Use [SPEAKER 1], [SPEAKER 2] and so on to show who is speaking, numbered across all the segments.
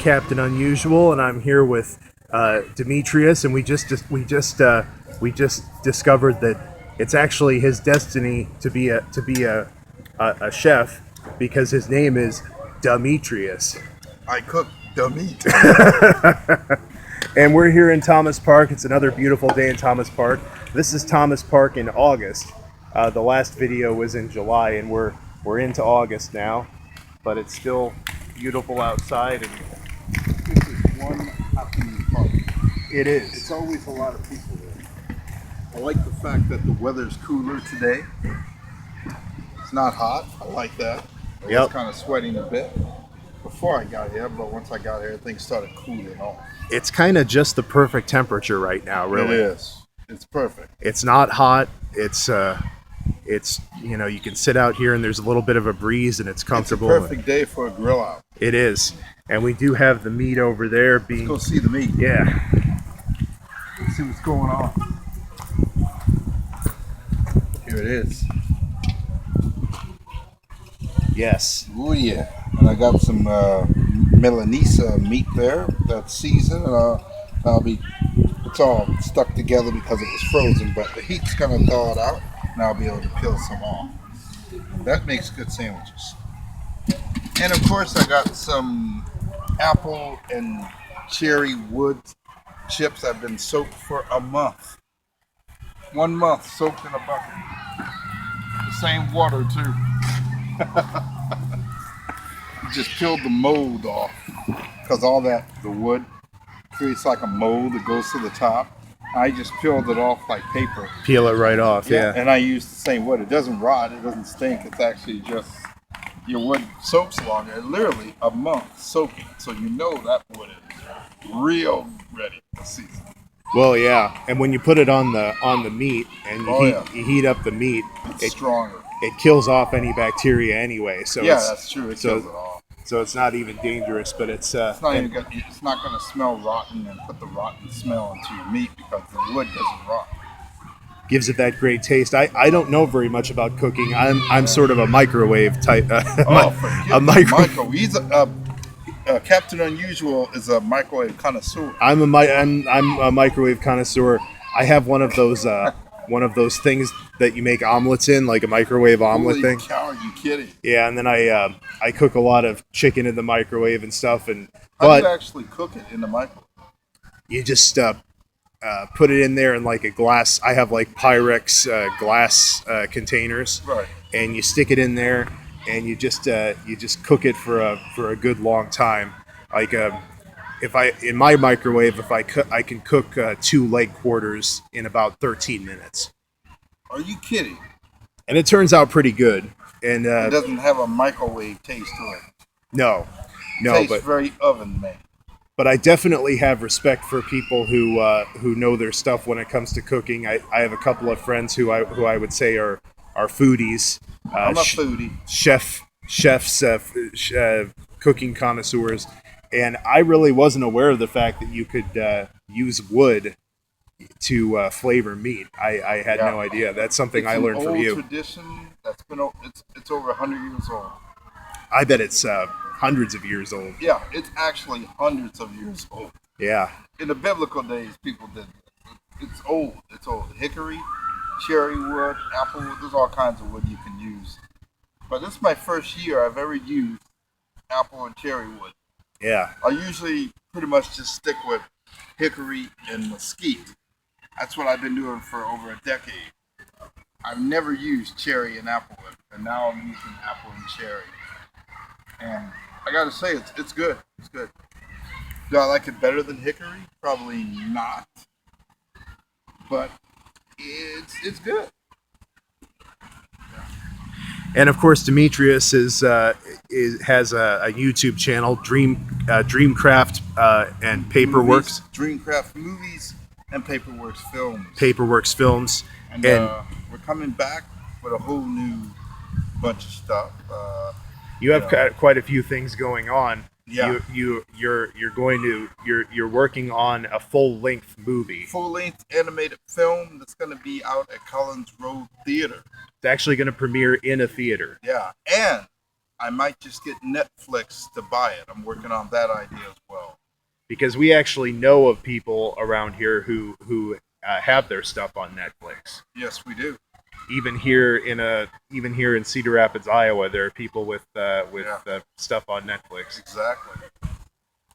[SPEAKER 1] Captain Unusual, and I'm here with Demetrius, and we just discovered that it's actually his destiny to be a chef because his name is Demetrius.
[SPEAKER 2] I cook the meat.
[SPEAKER 1] And we're here in Thomas Park. It's another beautiful day in Thomas Park. This is Thomas Park in August. The last video was in July, and we're into August now, but it's still beautiful outside. And
[SPEAKER 2] This is one happening park.
[SPEAKER 1] it is.
[SPEAKER 2] It's always a lot of people there. I like the fact that the weather's cooler today. It's not hot. I like that. I was kind of sweating a bit before I got here, but once I got here, things started cooling off.
[SPEAKER 1] It's kind of just the perfect temperature right now, really.
[SPEAKER 2] It is. It's perfect.
[SPEAKER 1] It's not hot. It's you can sit out here and there's a little bit of a breeze and it's comfortable.
[SPEAKER 2] It's a perfect day for a grill out.
[SPEAKER 1] It is. And we do have the meat over there being...
[SPEAKER 2] Let's go see the meat.
[SPEAKER 1] Yeah.
[SPEAKER 2] Let's see what's going on. Here it is.
[SPEAKER 1] Yes.
[SPEAKER 2] Oh yeah. And I got some Milanese meat there that's seasoned. It's all stuck together because it was frozen, but the heat's gonna thaw it out, and I'll be able to peel some off. That makes good sandwiches. And of course, I got some apple and cherry wood chips. I've been soaked for a month. 1 month soaked in a bucket. The same water too. Just peeled the mold off because the wood creates like a mold that goes to the top. I just peeled it off like paper.
[SPEAKER 1] Peel it right off, yeah.
[SPEAKER 2] And I use the same wood. It doesn't rot, it doesn't stink. It's actually just your wood soaks longer. Literally a month soaking. So you know that wood is real ready for season.
[SPEAKER 1] Well, yeah. And when you put it on the meat and you heat up the meat,
[SPEAKER 2] it's stronger.
[SPEAKER 1] It kills off any bacteria anyway. So
[SPEAKER 2] that's true. It kills it off.
[SPEAKER 1] So it's not even dangerous, but it's
[SPEAKER 2] not going to smell rotten and put the rotten smell into your meat because the wood doesn't rot.
[SPEAKER 1] Gives it that great taste. I don't know very much about cooking. I'm sort of a microwave type.
[SPEAKER 2] Michael, he's Captain Unusual is a microwave connoisseur.
[SPEAKER 1] I'm a microwave connoisseur. I have one of those things that you make omelets in, like a microwave omelet thing.
[SPEAKER 2] Holy cow, are you kidding?
[SPEAKER 1] Yeah, and then I cook a lot of chicken in the microwave and stuff.
[SPEAKER 2] How do you actually cook it in the microwave?
[SPEAKER 1] You just put it in there in like a glass. I have like Pyrex glass containers,
[SPEAKER 2] right? And
[SPEAKER 1] you stick it in there, and you just cook it for a good long time. Like in my microwave, I can cook 2 leg quarters in about 13 minutes.
[SPEAKER 2] Are you kidding?
[SPEAKER 1] And it turns out pretty good. And
[SPEAKER 2] it doesn't have a microwave taste to it.
[SPEAKER 1] No,
[SPEAKER 2] tastes very oven made.
[SPEAKER 1] But I definitely have respect for people who know their stuff when it comes to cooking. I have a couple of friends who I would say are foodies.
[SPEAKER 2] I'm a foodie.
[SPEAKER 1] Chefs, cooking connoisseurs. And I really wasn't aware of the fact that you could use wood to flavor meat. I had no idea. That's something I learned from you.
[SPEAKER 2] It's an old tradition that's been it's over 100 years old.
[SPEAKER 1] I bet it's hundreds of years old.
[SPEAKER 2] Yeah, it's actually hundreds of years old.
[SPEAKER 1] Yeah.
[SPEAKER 2] In the biblical days, people did this. It's old. It's old. Hickory, cherry wood, apple wood. There's all kinds of wood you can use. But this is my first year I've ever used apple and cherry wood.
[SPEAKER 1] Yeah.
[SPEAKER 2] I usually pretty much just stick with hickory and mesquite. That's what I've been doing for over a decade. I've never used cherry and apple wood, and now I'm using apple and cherry. And I gotta say, it's good. It's good. Do I like it better than hickory? Probably not. But it's good.
[SPEAKER 1] And of course, Demetrius has a YouTube channel, Dreamcraft and Paperworks.
[SPEAKER 2] Dreamcraft Movies and Paperworks Films.
[SPEAKER 1] Paperworks Films.
[SPEAKER 2] And we're coming back with a whole new bunch of stuff.
[SPEAKER 1] You have quite a few things going on.
[SPEAKER 2] Yeah.
[SPEAKER 1] You're working on a full-length movie.
[SPEAKER 2] Full-length animated film that's going to be out at Collins Road Theater.
[SPEAKER 1] It's actually going to premiere in a theater.
[SPEAKER 2] Yeah, and I might just get Netflix to buy it. I'm working on that idea as well.
[SPEAKER 1] because we actually know of people around here who have their stuff on Netflix.
[SPEAKER 2] Yes, we do.
[SPEAKER 1] Even here in Cedar Rapids, Iowa, there are people with stuff on Netflix.
[SPEAKER 2] Exactly.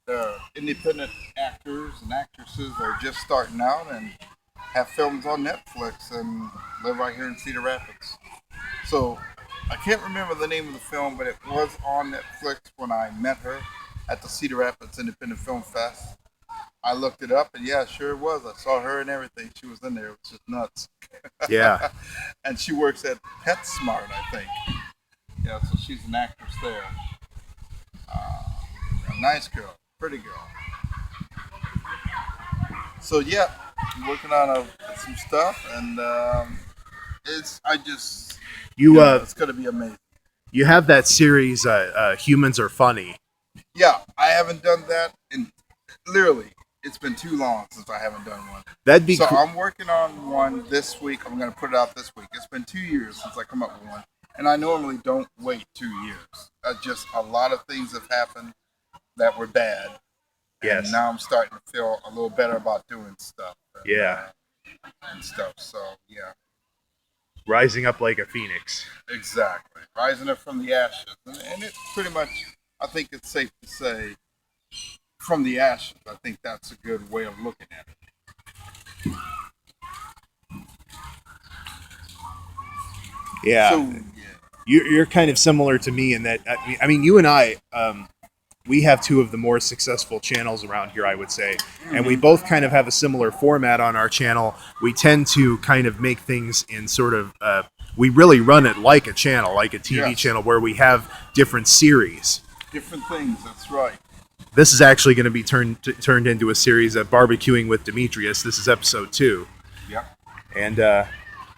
[SPEAKER 2] The independent actors and actresses are just starting out and have films on Netflix and live right here in Cedar Rapids. So I can't remember the name of the film, but it was on Netflix when I met her at the Cedar Rapids Independent Film Fest. I looked it up, and yeah, sure it was. I saw her and everything. She was in there. It was just nuts.
[SPEAKER 1] Yeah.
[SPEAKER 2] And she works at PetSmart, I think. Yeah, so she's an actress there. A nice girl, pretty girl. So yeah, I'm working on some stuff, and it's it's gonna be amazing.
[SPEAKER 1] You have that series, Humans Are Funny.
[SPEAKER 2] Yeah, I haven't done that in literally. It's been too long since I haven't done one.
[SPEAKER 1] That'd be
[SPEAKER 2] so.
[SPEAKER 1] cool.
[SPEAKER 2] I'm working on one this week. I'm going to put it out this week. It's been 2 years since I come up with one, and I normally don't wait 2 years. Just a lot of things have happened that were bad.
[SPEAKER 1] Yes.
[SPEAKER 2] And now I'm starting to feel a little better about doing stuff. And stuff. So yeah.
[SPEAKER 1] Rising up like a phoenix.
[SPEAKER 2] Exactly. Rising up from the ashes, and it's pretty much. I think it's safe to say. From the ashes, I think that's a good way of looking at it.
[SPEAKER 1] Yeah.
[SPEAKER 2] So, yeah.
[SPEAKER 1] You're kind of similar to me in that. I mean, you and I, we have two of the more successful channels around here, I would say, and we both kind of have a similar format on our channel. We tend to kind of make things in sort of. We really run it like a channel, like a TV channel, where we have different series.
[SPEAKER 2] Different things. That's right.
[SPEAKER 1] This is actually going to be turned into a series of Barbecuing with Demetrius. This is episode 2.
[SPEAKER 2] Yep.
[SPEAKER 1] And I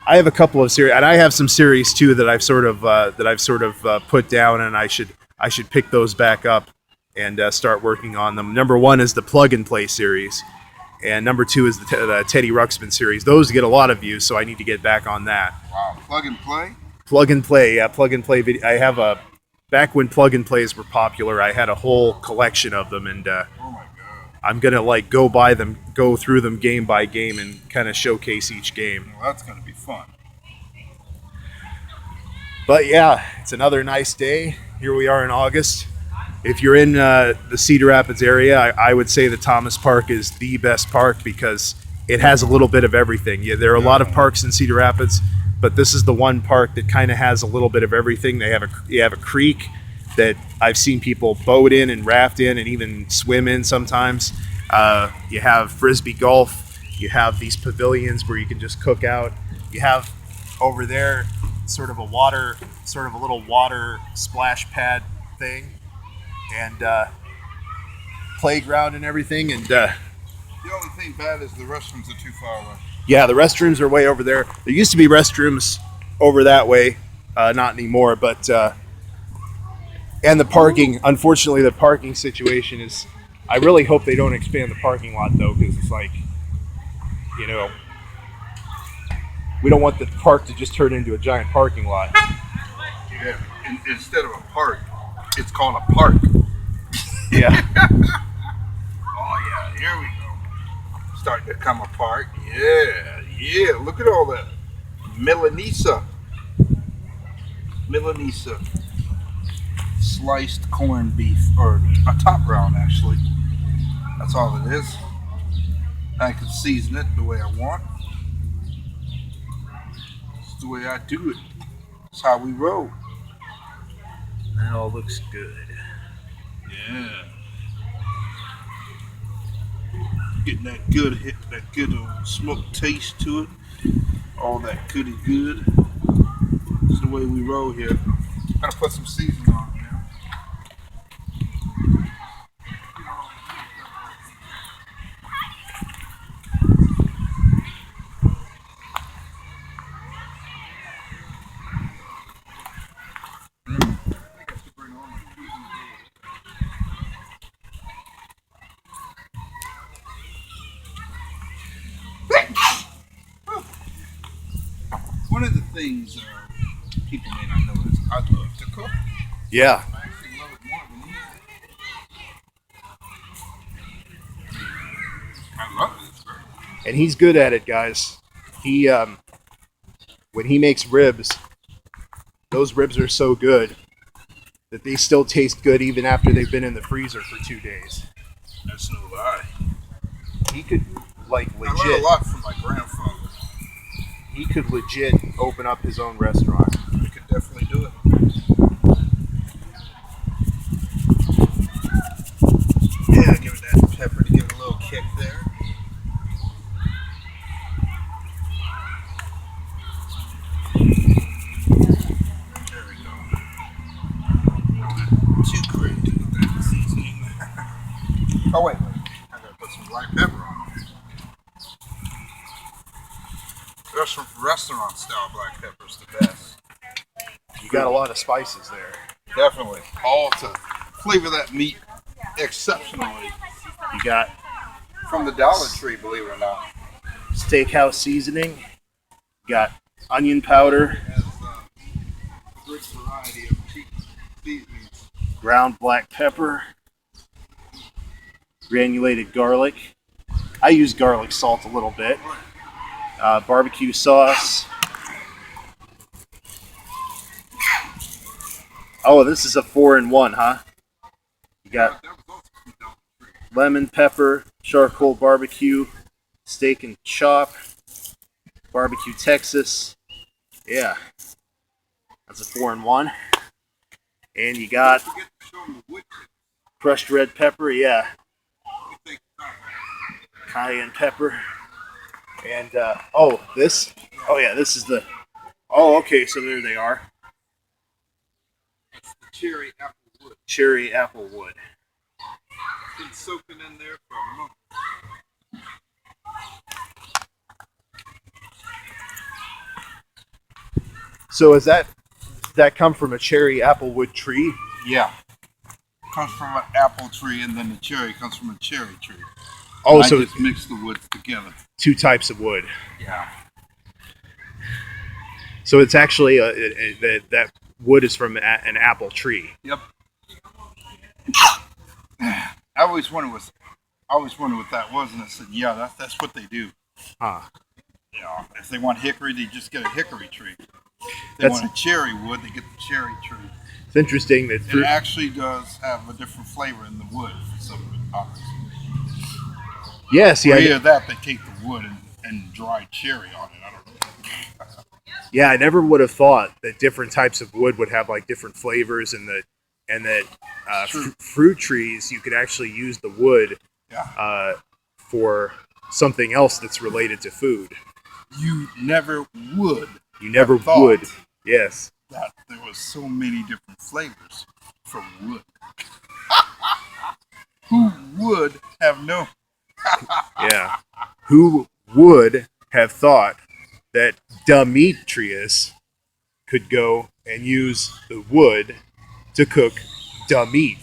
[SPEAKER 1] have a couple of series, and I have some series too that I've sort of put down, and I should pick those back up and start working on them. Number 1 is the Plug and Play series, and number 2 is the Teddy Ruxpin series. Those get a lot of views, so I need to get back on that.
[SPEAKER 2] Wow, Plug and Play.
[SPEAKER 1] Plug and Play, yeah, Plug and Play video. I have a. Back when plug and plays were popular, I had a whole collection of them, and
[SPEAKER 2] oh my God.
[SPEAKER 1] I'm gonna go through them game by game, and kind of showcase each game.
[SPEAKER 2] Well, that's gonna be fun.
[SPEAKER 1] But yeah, it's another nice day. Here we are in August. If you're in the Cedar Rapids area, I would say the Thomas Park is the best park because it has a little bit of everything. Yeah, there are a lot of parks in Cedar Rapids. But this is the one park that kind of has a little bit of everything. You have a creek that I've seen people boat in and raft in and even swim in sometimes. You have frisbee golf. You have these pavilions where you can just cook out. You have over there sort of a little water splash pad thing, and playground and everything. And
[SPEAKER 2] the only thing bad is the restrooms are too far away.
[SPEAKER 1] Yeah, the restrooms are way over there. There used to be restrooms over that way, not anymore. But and the parking, unfortunately, the parking situation is. I really hope they don't expand the parking lot though, because it's like, we don't want the park to just turn into a giant parking lot.
[SPEAKER 2] Yeah, instead of a park, it's called a park.
[SPEAKER 1] Yeah.
[SPEAKER 2] Oh yeah, here we go. Starting to come apart. Yeah. Look at all that Milanesa. Sliced corned beef, or a top round actually. That's all it is. I can season it the way I want. It's the way I do it. It's how we roll.
[SPEAKER 1] That all looks good.
[SPEAKER 2] Yeah. Getting that good smoked taste to it. All that goody good. It's the way we roll here. Gotta put some seasoning on it now. One of the things people may not know is I love to cook.
[SPEAKER 1] Yeah.
[SPEAKER 2] I actually love it more than I love this burger.
[SPEAKER 1] And he's good at it, guys. He when he makes ribs, those ribs are so good that they still taste good even after they've been in the freezer for 2 days.
[SPEAKER 2] That's no lie.
[SPEAKER 1] He could like
[SPEAKER 2] I learned
[SPEAKER 1] legit.
[SPEAKER 2] a lot from my grandfather.
[SPEAKER 1] He could legit open up his own restaurant.
[SPEAKER 2] We could definitely do it. Yeah, give it that pepper to give it a little kick there. There we go. Not too crazy with that seasoning. Oh wait, I gotta put some black pepper on it. Restaurant style black pepper's the best.
[SPEAKER 1] You got a lot of spices there.
[SPEAKER 2] Definitely. All to flavor that meat exceptionally.
[SPEAKER 1] You got
[SPEAKER 2] From the Dollar Tree, believe it or not.
[SPEAKER 1] steakhouse seasoning. You got onion powder,
[SPEAKER 2] It has a great variety of seasonings.
[SPEAKER 1] ground black pepper, granulated garlic. I use garlic salt a little bit. Barbecue sauce. Oh, this is a 4-in-1, huh? You got
[SPEAKER 2] That was also from Dollar Tree.
[SPEAKER 1] lemon pepper, charcoal barbecue, steak and chop, barbecue Texas. Yeah, that's a 4-in-1. And you got
[SPEAKER 2] Don't forget to show them the wood chip.
[SPEAKER 1] crushed red pepper. Yeah,
[SPEAKER 2] You think about it.
[SPEAKER 1] cayenne pepper. And this. Oh yeah, this is the. Oh, okay. So there they are.
[SPEAKER 2] It's the cherry apple wood.
[SPEAKER 1] Cherry apple wood.
[SPEAKER 2] It's been soaking in there for a month.
[SPEAKER 1] So is that come from a cherry apple wood tree?
[SPEAKER 2] Yeah. Comes from an apple tree, and then the cherry comes from a cherry tree.
[SPEAKER 1] Oh,
[SPEAKER 2] And I
[SPEAKER 1] so
[SPEAKER 2] just mix the woods together.
[SPEAKER 1] 2 types of wood.
[SPEAKER 2] Yeah.
[SPEAKER 1] So it's actually that wood is from an apple tree.
[SPEAKER 2] Yep. I always wondered what that was, and I said, yeah, that's what they do.
[SPEAKER 1] Huh.
[SPEAKER 2] You know, if they want hickory, they just get a hickory tree. If they
[SPEAKER 1] That's-
[SPEAKER 2] want a cherry wood, they get the cherry tree.
[SPEAKER 1] It's interesting that
[SPEAKER 2] It actually does have a different flavor in the wood for some reason.
[SPEAKER 1] yeah, see,
[SPEAKER 2] Or either that, they take the wood and dry cherry on it. I don't know.
[SPEAKER 1] yeah, I never would have thought that different types of wood would have like different flavors, and that
[SPEAKER 2] True.
[SPEAKER 1] fruit trees you could actually use the wood
[SPEAKER 2] Yeah.
[SPEAKER 1] for something else that's related to food.
[SPEAKER 2] You never would
[SPEAKER 1] You never
[SPEAKER 2] have thought
[SPEAKER 1] would. Yes.
[SPEAKER 2] that there was so many different flavors from wood. Who would have known?
[SPEAKER 1] Yeah. Who would have thought that Demetrius could go and use the wood to cook the meat?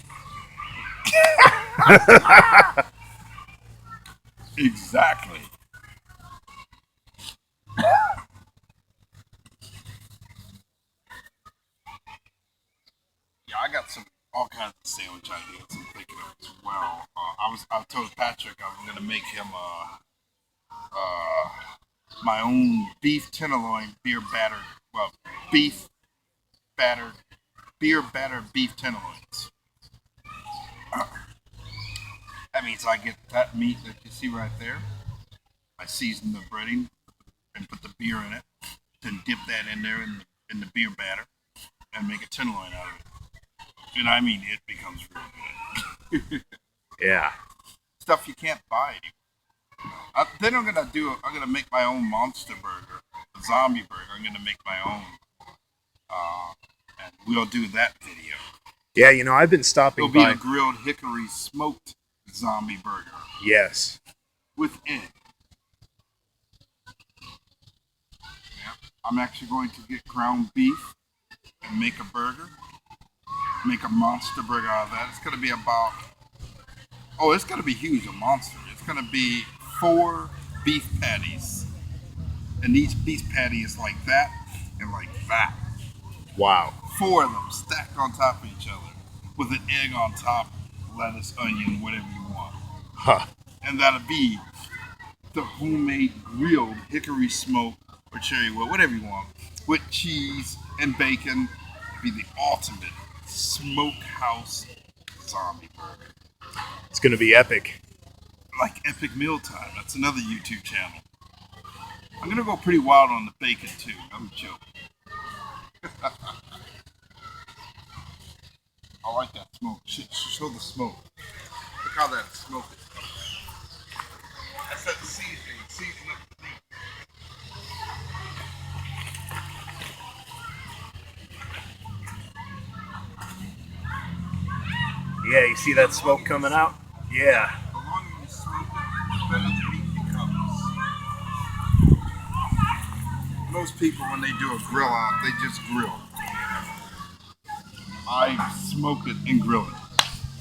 [SPEAKER 2] Exactly. Yeah, I got all kinds of sandwich ideas I'm thinking of as well. I told Patrick I was gonna make him my own beef tenderloin beer battered beef tenderloins. That means I get that meat that you see right there. I season the breading and put the beer in it, then dip that in there in the beer batter and make a tenderloin out of it. And I mean, it becomes real good.
[SPEAKER 1] Yeah.
[SPEAKER 2] Stuff you can't buy anymore. Then I'm gonna make my own monster burger, a zombie burger. I'm gonna make my own, and we'll do that video.
[SPEAKER 1] Yeah, you know, I've been stopping
[SPEAKER 2] It'll be
[SPEAKER 1] by.
[SPEAKER 2] a grilled hickory smoked zombie burger
[SPEAKER 1] Yes.
[SPEAKER 2] with egg. Yeah. I'm actually going to get ground beef and make a burger. Make a monster burger out of that. It's gonna be about it's gonna be huge, a monster. It's gonna be 4 beef patties. And each beef patty is like that and like that.
[SPEAKER 1] Wow.
[SPEAKER 2] 4 of them stacked on top of each other with an egg on top, lettuce, onion, whatever you want.
[SPEAKER 1] Huh.
[SPEAKER 2] And that'll be the homemade grilled hickory smoke or cherry wood, whatever you want, with cheese and bacon, be the ultimate smokehouse zombie burger.
[SPEAKER 1] It's going to be epic.
[SPEAKER 2] Like Epic Mealtime. That's another YouTube channel. I'm gonna go pretty wild on the bacon too. I'm joking. I like that smoke. Show the smoke. Look how that smoke is coming. That's that seasoning. Season up the meat.
[SPEAKER 1] Yeah, you see that smoke coming out? Yeah.
[SPEAKER 2] The longer you smoke it, the better the meat becomes. Most people, when they do a grill out, they just grill. I smoke it and grill it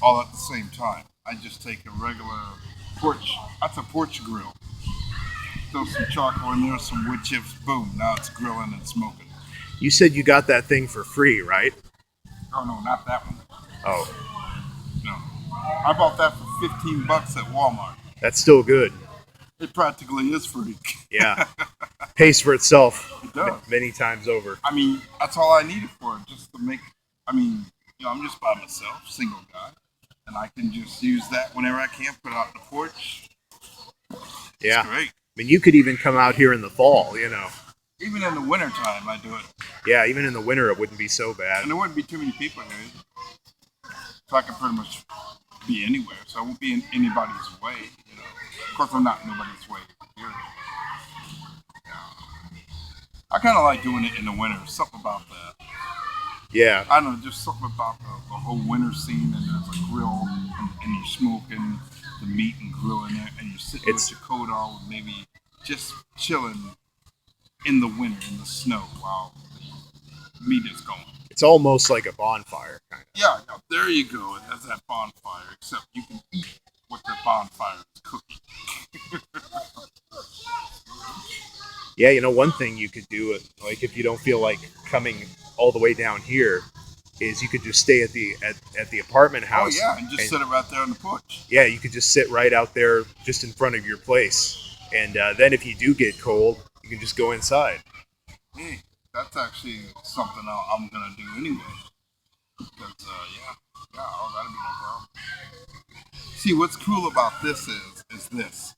[SPEAKER 2] all at the same time. I just take a regular porch. That's a porch grill. Throw some charcoal in there, some wood chips. Boom! Now it's grilling and smoking.
[SPEAKER 1] You said you got that thing for free, right?
[SPEAKER 2] Oh no, not that one.
[SPEAKER 1] Oh,
[SPEAKER 2] No, I bought that for $15 at Walmart.
[SPEAKER 1] that's still good.
[SPEAKER 2] It practically is free.
[SPEAKER 1] Yeah. Pays for itself
[SPEAKER 2] It does.
[SPEAKER 1] many times over.
[SPEAKER 2] I mean, that's all I needed for it, just to make. I mean, I'm just by myself, single guy, and I can just use that whenever I can. Put it out on the porch.
[SPEAKER 1] Yeah.
[SPEAKER 2] It's great.
[SPEAKER 1] I mean, you could even come out here in the fall, you know.
[SPEAKER 2] Even in the wintertime, I do it.
[SPEAKER 1] Yeah, even in the winter, it wouldn't be so bad.
[SPEAKER 2] And there wouldn't be too many people here either. So I can pretty much be anywhere. So I won't be in anybody's way, you know. Of course, I'm not in nobody's way here. Yeah. I kind of like doing it in the winter. Something about that.
[SPEAKER 1] Yeah.
[SPEAKER 2] I don't know, just something about the whole winter scene, and there's a grill, and you're smoking the meat and grilling it, and you're sitting with your coat on, maybe just chilling in the winter, in the snow, while the meat is going.
[SPEAKER 1] It's almost like a bonfire, kind of.
[SPEAKER 2] Yeah, there you go. It has that bonfire, except you can eat what the bonfire is cooking.
[SPEAKER 1] Yeah, you know, one thing you could do, like if you don't feel like coming all the way down here, is you could just stay at the apartment house.
[SPEAKER 2] Oh yeah, and just sit it right there on the porch.
[SPEAKER 1] Yeah, you could just sit right out there, just in front of your place, and then if you do get cold, you can just go inside.
[SPEAKER 2] Hey, that's actually something I'm gonna do anyway. Because oh, that'd be no problem. See, what's cool about this is this.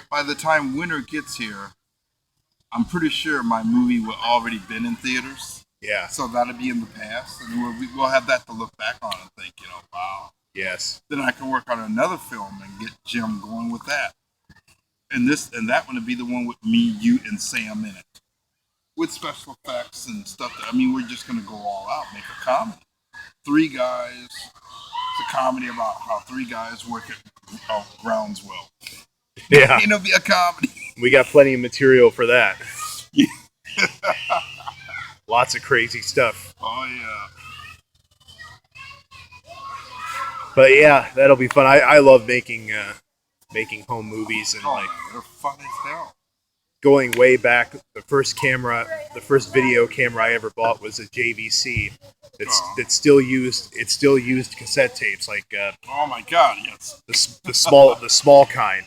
[SPEAKER 2] By the time winter gets here, I'm pretty sure my movie will already been in theaters.
[SPEAKER 1] Yeah.
[SPEAKER 2] So that'll be in the past, and we'll have that to look back on and think, wow.
[SPEAKER 1] Yes.
[SPEAKER 2] Then I can work on another film and get Jim going with that. And that one would be the one with me, you, and Sam in it, with special effects and stuff. We're just gonna go all out, make a comedy. Three guys. It's a comedy about how three guys work at Brownswell.
[SPEAKER 1] Yeah.
[SPEAKER 2] It'll be a comedy.
[SPEAKER 1] We got plenty of material for that.
[SPEAKER 2] Yeah.
[SPEAKER 1] Lots of crazy stuff.
[SPEAKER 2] Oh yeah.
[SPEAKER 1] But yeah, that'll be fun. I love making home movies, and like
[SPEAKER 2] they're fun as hell.
[SPEAKER 1] Going way back. The first video camera I ever bought was a JVC. That's still used. It still used cassette tapes, like
[SPEAKER 2] oh my god, yes.
[SPEAKER 1] the small kind,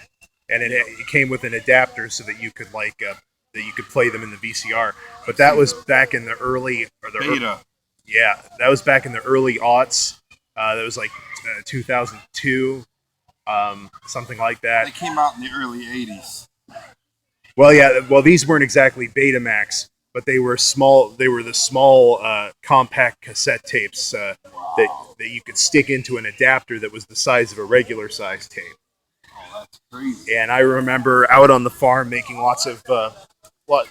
[SPEAKER 1] and it came with an adapter so that you could that you could play them in the VCR. But that was back in the early
[SPEAKER 2] beta.
[SPEAKER 1] Yeah, that was back in the early aughts. That was like 2002, something like that.
[SPEAKER 2] They came out in the early 80s.
[SPEAKER 1] Well, yeah. Well, these weren't exactly Betamax, but they were small. They were the small compact cassette tapes that you could stick into an adapter that was the size of a regular size tape.
[SPEAKER 2] Oh, that's crazy.
[SPEAKER 1] And I remember out on the farm making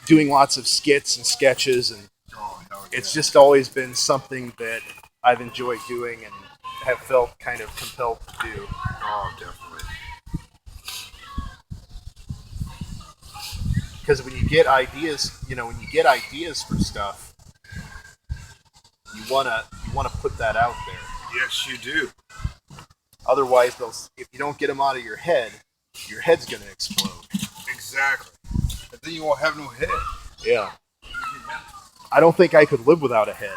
[SPEAKER 1] doing lots of skits and sketches, and it's just always been something that I've enjoyed doing and have felt kind of compelled to do.
[SPEAKER 2] Oh, definitely.
[SPEAKER 1] Because when you get ideas for stuff, you wanna put that out there.
[SPEAKER 2] Yes, you do.
[SPEAKER 1] Otherwise, if you don't get them out of your head's gonna explode.
[SPEAKER 2] Exactly. And then you won't have no head.
[SPEAKER 1] Yeah. I don't think I could live without a head.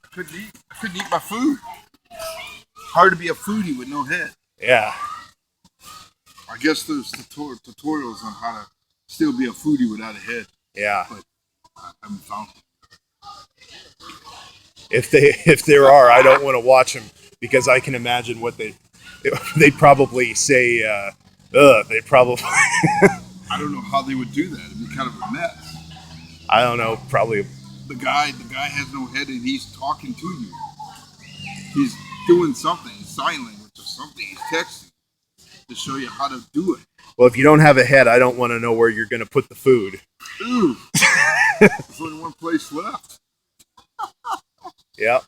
[SPEAKER 2] I couldn't eat my food. Hard to be a foodie with no head.
[SPEAKER 1] Yeah.
[SPEAKER 2] I guess there's tutorials on how to Still be a foodie without a head.
[SPEAKER 1] Yeah.
[SPEAKER 2] But I haven't found it.
[SPEAKER 1] If there are, I don't want to watch them because I can imagine what they'd probably say. They probably
[SPEAKER 2] I don't know how they would do that. It'd be kind of a mess.
[SPEAKER 1] I don't know. Probably
[SPEAKER 2] The guy has no head and he's talking to you. He's doing something, sign language or something. He's texting to show you how to do it.
[SPEAKER 1] well, if you don't have a head, I don't want to know where you're going to put the food.
[SPEAKER 2] Ooh, there's only one place left.
[SPEAKER 1] Yeah,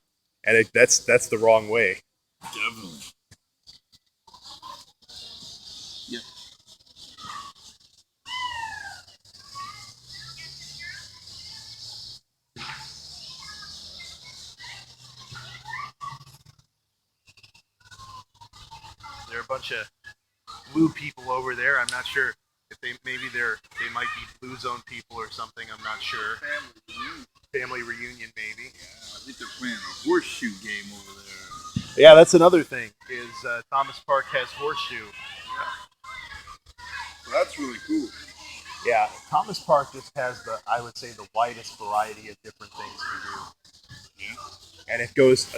[SPEAKER 1] and that's the wrong way.
[SPEAKER 2] Definitely. Yeah.
[SPEAKER 1] There are a bunch of blue people over there. I'm not sure if they might be blue zone people or something. I'm not sure. Family reunion maybe.
[SPEAKER 2] Yeah, I think they're playing a horseshoe game over there.
[SPEAKER 1] Yeah, that's another thing. Is Thomas Park has horseshoe.
[SPEAKER 2] Yeah. So that's really cool.
[SPEAKER 1] Yeah, Thomas Park just has I would say the widest variety of different things to do.
[SPEAKER 2] Yeah.
[SPEAKER 1] And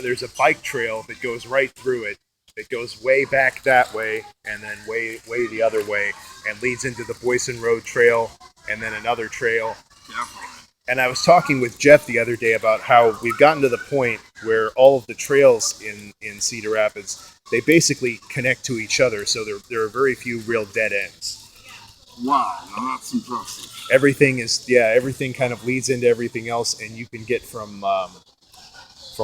[SPEAKER 1] there's a bike trail that goes right through it. It goes way back that way, and then way the other way, and leads into the Boyson Road Trail, and then another trail.
[SPEAKER 2] Definitely.
[SPEAKER 1] And I was talking with Jeff the other day about how we've gotten to the point where all of the trails in Cedar Rapids, they basically connect to each other, so there are very few real dead ends.
[SPEAKER 2] Wow, now that's impressive.
[SPEAKER 1] Everything kind of leads into everything else, and you can get from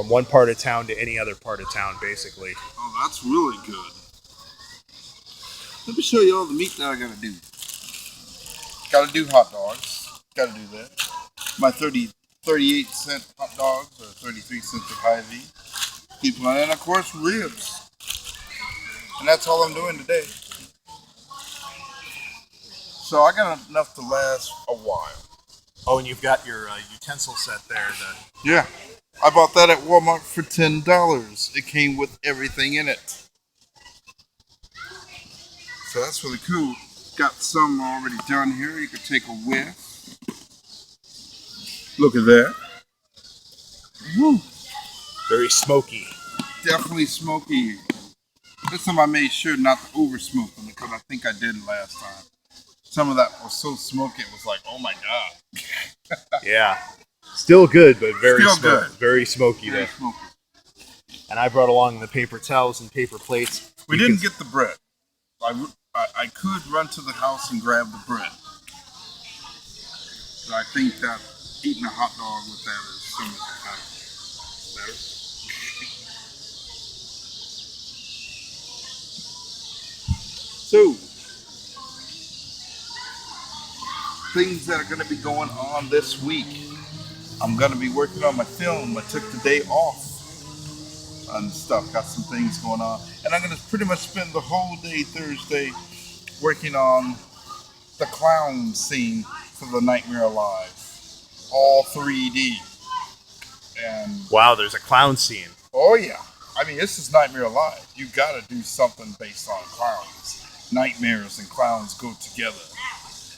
[SPEAKER 1] one part of town to any other part of town, basically.
[SPEAKER 2] Oh, that's really good. Let me show you all the meat that I gotta do. Gotta do hot dogs. Gotta do that. My 38-cent hot dogs, or 33 cents at Hy-Vee. Keep on, and of course ribs. And that's all I'm doing today. So I got enough to last a while.
[SPEAKER 1] Oh, and you've got your utensil set there.
[SPEAKER 2] Yeah. I bought that at Walmart for $10. It came with everything in it. So that's really cool. Got some already done here. You could take a whiff. Look at that. Woo.
[SPEAKER 1] Very smoky.
[SPEAKER 2] Definitely smoky. This time I made sure not to over smoke them because I think I did last time. Some of that was so smoky it was like, oh my god.
[SPEAKER 1] Yeah. Still good, but very
[SPEAKER 2] good.
[SPEAKER 1] Very smoky
[SPEAKER 2] Very
[SPEAKER 1] there.
[SPEAKER 2] smoky.
[SPEAKER 1] And I brought along the paper towels and paper plates.
[SPEAKER 2] We didn't get the bread. I could run to the house and grab the bread. But I think that eating a hot dog with that is so much better. So, things that are going to be going on this week. I'm going to be working on my film. I took the day off and stuff. Got some things going on. And I'm going to pretty much spend the whole day Thursday working on the clown scene for the Nightmare Alive. All 3D. And
[SPEAKER 1] Wow, there's a clown scene.
[SPEAKER 2] oh yeah. I mean, this is Nightmare Alive. You got to do something based on clowns. Nightmares and clowns go together.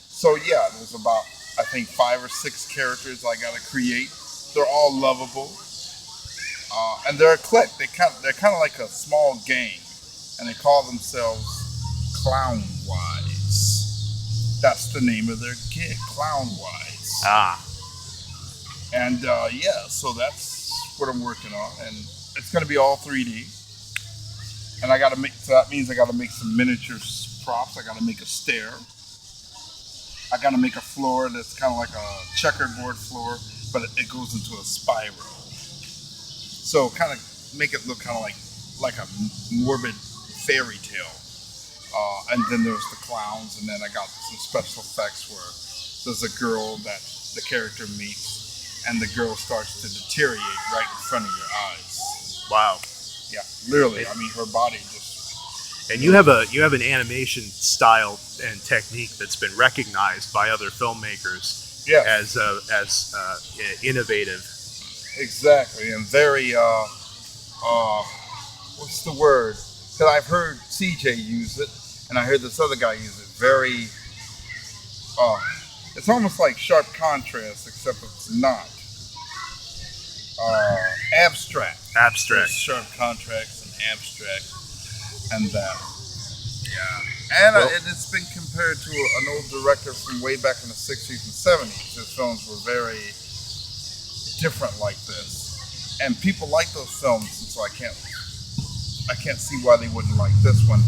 [SPEAKER 2] So yeah, there's about, I think, 5 or 6 characters I gotta create. They're all lovable, and they're eclectic. They're kind of like a small gang, and they call themselves Clown Wise. That's the name of their gig, Clown Wise.
[SPEAKER 1] Ah.
[SPEAKER 2] And yeah, so that's what I'm working on, and it's gonna be all 3D. And I gotta make. So that means I gotta make some miniature props. I gotta make a stair. I gotta make a floor that's kind of like a checkerboard floor, but it goes into a spiral. So kind of make it look kind of like a morbid fairy tale. And then there's the clowns, and then I got some special effects where there's a girl that the character meets, and the girl starts to deteriorate right in front of your eyes.
[SPEAKER 1] Wow.
[SPEAKER 2] Yeah, literally. I mean, her body just.
[SPEAKER 1] And you have an animation style and technique that's been recognized by other filmmakers
[SPEAKER 2] Yeah.
[SPEAKER 1] as innovative.
[SPEAKER 2] Exactly, and very what's the word? Because I've heard CJ use it, and I heard this other guy use it. Very It's almost like sharp contrast, except it's not. Abstract.
[SPEAKER 1] Abstract.
[SPEAKER 2] There's sharp contrast and abstract, and that. Yeah. And it's been compared to an old director from way back in the 60s and 70s. His films were very different like this. And people like those films, and so I can't see why they wouldn't like this one.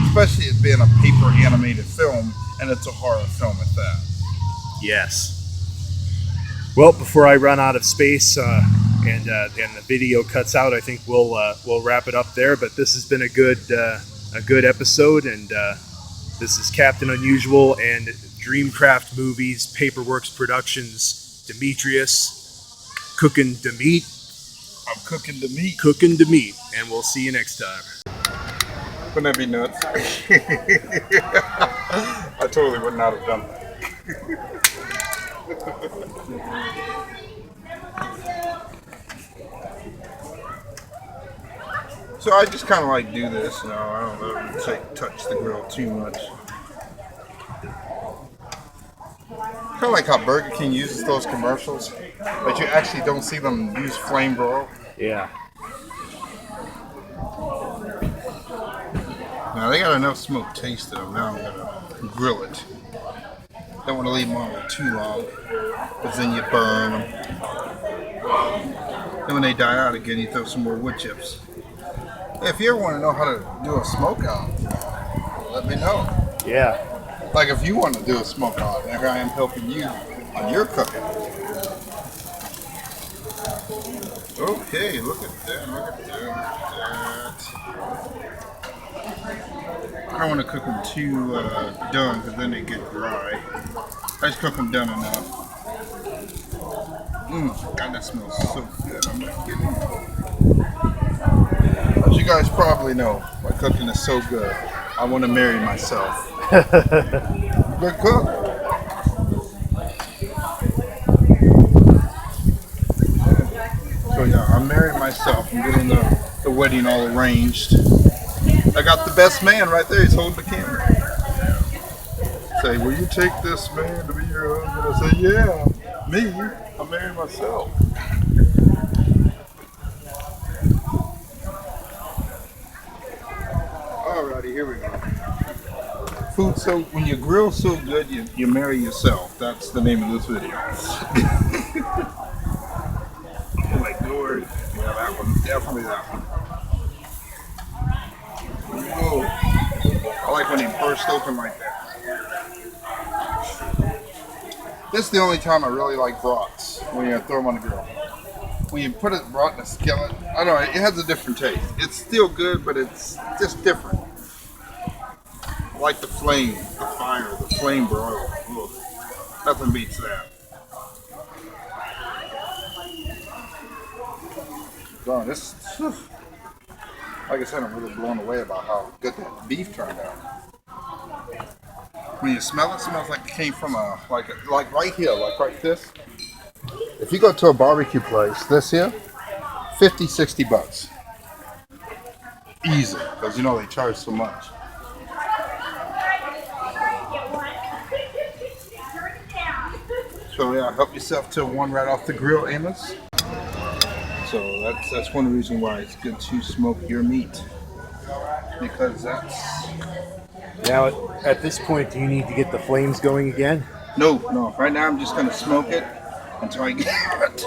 [SPEAKER 2] Especially it being a paper animated film, and it's a horror film at that.
[SPEAKER 1] Yes. Well, before I run out of space and the video cuts out, I think we'll wrap it up there. But this has been a good episode, and this is Captain Unusual and Dreamcraft Movies, Paperworks Productions, Demetrius, cooking the meat.
[SPEAKER 2] I'm cooking the meat.
[SPEAKER 1] Cooking the meat, and we'll see you next time.
[SPEAKER 2] Wouldn't that be nuts? I totally would not have done that. So I just kind of like do this, you know. I don't ever touch the grill too much. Kind of like how Burger King uses those commercials, but you actually don't see them use flame broil.
[SPEAKER 1] Yeah.
[SPEAKER 2] Now they got enough smoke taste to them. Now I'm gonna grill it. Don't want to leave them on too long, because then you burn them. Then when they die out again, you throw some more wood chips. If you ever want to know how to do a smoke out, let me know.
[SPEAKER 1] Yeah.
[SPEAKER 2] Like if you want to do a smoke out, here I am helping you on your cooking. Okay, look at that, look at that. I don't want to cook them too done, because then they get dry. I just cook them done enough. God, that smells so good. I'm not kidding. As you guys probably know, my cooking is so good. I want to marry myself. Good cook. So yeah, I'm marrying myself. I'm getting the wedding all arranged. I got the best man right there. He's holding the camera. Say, will you take this man to be your husband? I say, yeah, me. I'm marrying myself. Alrighty, here we go. Food so when you grill so good, you marry yourself. That's the name of this video. Oh my lord. Yeah, that one. Definitely that one. Whoa. I like when they burst open like that. This is the only time I really like brats, when you throw them on the grill. When you put it brat in a skillet, I don't know, it has a different taste. It's still good, but it's just different. I like the flame, the fire, the flame broil. Ugh. Nothing beats that. God, this, like I said, I'm really blown away about how good that beef turned out. When you smell it, it smells like it came from like right here, like right this. If you go to a barbecue place, this here, 50, 60 bucks. Easy, because you know they charge so much. So yeah, help yourself to one right off the grill, Amos. So that's one reason why it's good to smoke your meat, because that's.
[SPEAKER 1] Now, at this point, do you need to get the flames going again?
[SPEAKER 2] No. Right now, I'm just gonna smoke it until I get it.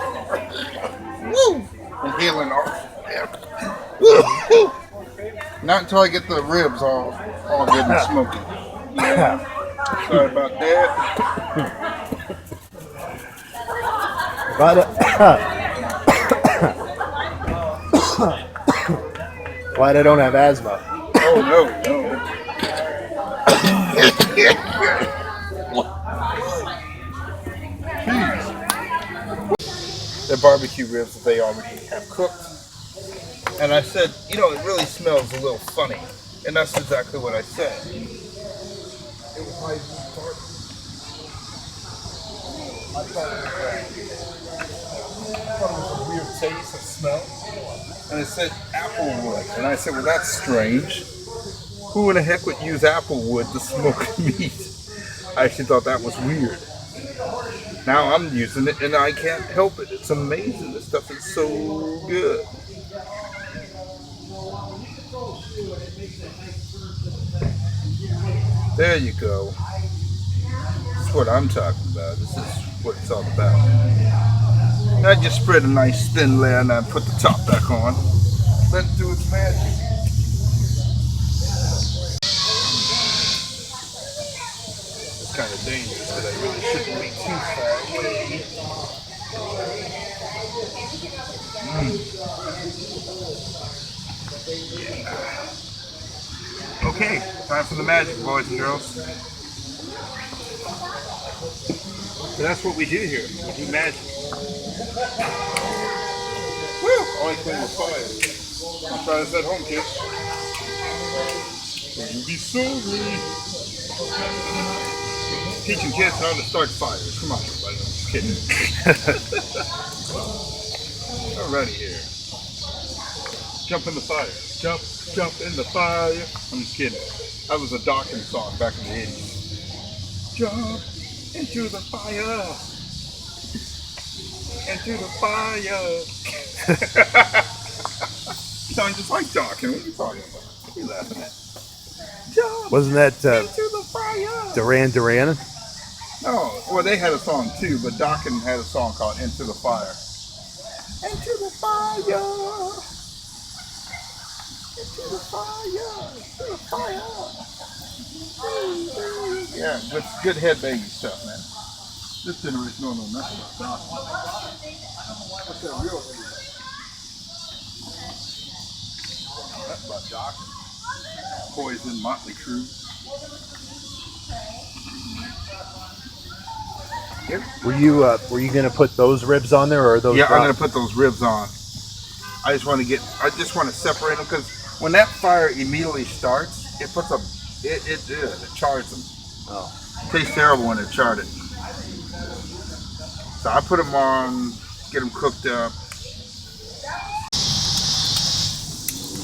[SPEAKER 2] Woo! Inhaling off. Woo! Not until I get the ribs all good and smoky. Yeah. Sorry about that.
[SPEAKER 1] Glad I don't have asthma.
[SPEAKER 2] Oh no. The barbecue ribs that they already have cooked. And I said, you know, it really smells a little funny. And that's exactly what I said. It was my part. I thought it was a weird taste or smell. And it said applewood. And I said, well, that's strange. Who in the heck would use applewood to smoke meat? I actually thought that was weird. Now I'm using it and I can't help it. It's amazing. This stuff is so good. There you go. That's what I'm talking about. This is what it's all about. I just spread a nice thin layer and I put the top back on. Let it do its magic. It's kind of dangerous because I really shouldn't be too far away. Okay, time for the magic, boys and girls. So that's what we do here. We do magic. Woo! Always clean with fire. I'll try this at home, kids. You'll be sorry. Teaching kids how to start fires. Come on, everybody. I'm just kidding. Alrighty here. Jump in the fire. Jump in the fire. I'm just kidding. That was a Dawkins song back in the 80s. Jump into the fire. Into the fire. Sound just like Dawkins. What are you talking about? What are you laughing at? Jump
[SPEAKER 1] Wasn't that
[SPEAKER 2] into the fire.
[SPEAKER 1] Duran Duran?
[SPEAKER 2] No, well they had a song too, but Dawkins had a song called Into the Fire. Into the fire. Into the fire. Into the fire. Yeah, good head banging stuff, man. This generation don't know nothing about Dawkins. What's that real thing? That's about Dawkins. Poison, Motley Crue. Yep.
[SPEAKER 1] Were you gonna put those ribs on there, or are those?
[SPEAKER 2] Yeah, I'm gonna put those ribs on. I just want to separate them because when that fire immediately starts, it puts it chars them.
[SPEAKER 1] Oh.
[SPEAKER 2] It tastes terrible when it charred it. So I put them on, get them cooked up.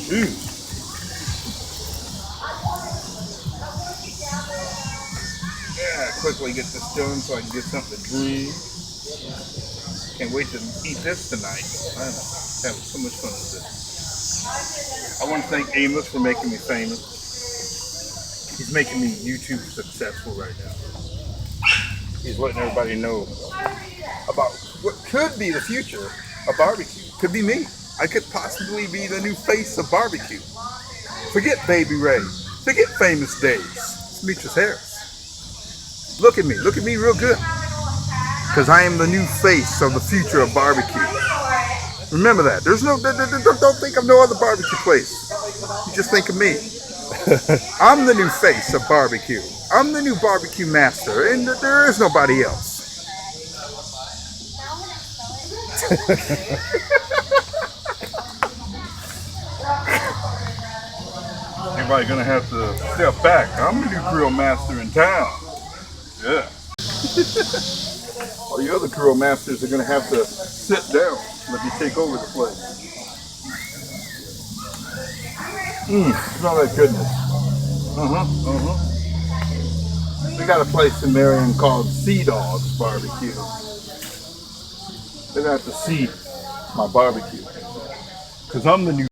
[SPEAKER 2] Jeez. Yeah, quickly get this done so I can get something to drink. Can't wait to eat this tonight. I'm having so much fun with this. I want to thank Amos for making me famous. He's making me YouTube successful right now. He's letting everybody know about what could be the future of barbecue. Could be me. I could possibly be the new face of barbecue. Forget Baby Ray. Forget Famous Days. It's Demetrius Harris. Look at me real good. Because I am the new face of the future of barbecue. Remember that. There's no, don't think of no other barbecue place. You just think of me. I'm the new face of barbecue. I'm the new barbecue master, and there is nobody else. Everybody's gonna have to step back. I'm the new grill master in town. Yeah. All the other grill masters are gonna have to sit down. Let me take over the place. Smell that goodness. We got a place in Marion called Sea Dogs Barbecue. They're gonna have to see my barbecue. Cause I'm the new